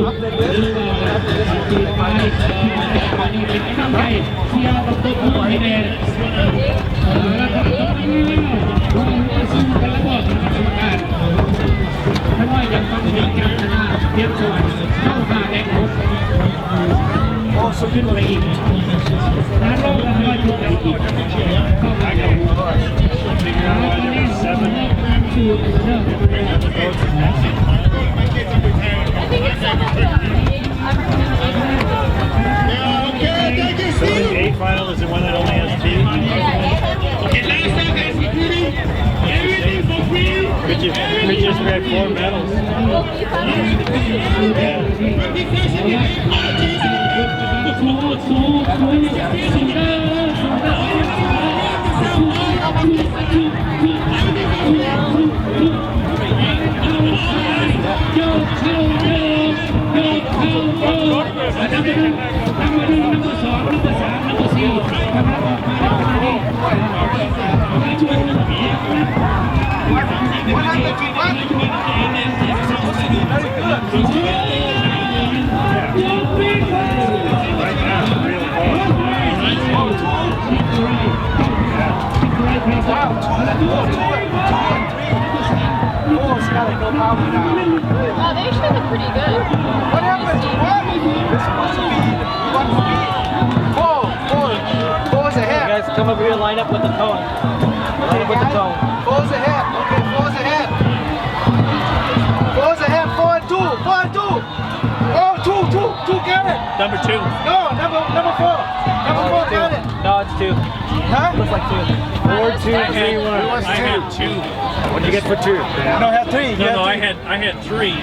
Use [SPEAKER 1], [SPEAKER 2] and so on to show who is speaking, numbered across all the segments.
[SPEAKER 1] สุดขึ้นไปอีกน้ำลงแล้วก็จุดไปอีกเข้าไปตอนนี้สูตรเริ่ม
[SPEAKER 2] So the A final is the one that only has two?
[SPEAKER 1] Okay, last time guys, recruiting, everything for free.
[SPEAKER 2] We just had 4 medals.
[SPEAKER 3] Oh, they actually look pretty good.
[SPEAKER 4] What happened? What? This supposed to be one speed. Four's ahead.
[SPEAKER 5] You guys come over here, line up with the cone. Line up with the cone.
[SPEAKER 4] Four's ahead. Okay, four's ahead. Four's ahead. 4 and 2. 4 and 2. Oh, two Garrett.
[SPEAKER 2] Number 2.
[SPEAKER 4] No, number 4. Number 4 Garrett.
[SPEAKER 5] No, it's 2.
[SPEAKER 4] Huh?
[SPEAKER 5] Looks like 2.
[SPEAKER 2] 4, 2, 3, 1. I had 2.
[SPEAKER 5] What did you get for 2?
[SPEAKER 4] No, I had 3.
[SPEAKER 2] No, I had 3,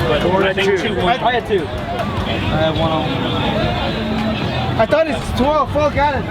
[SPEAKER 2] but I think 2 won.
[SPEAKER 5] I had 2. I have 1 on.
[SPEAKER 4] I thought it's 12. 4 Garrett.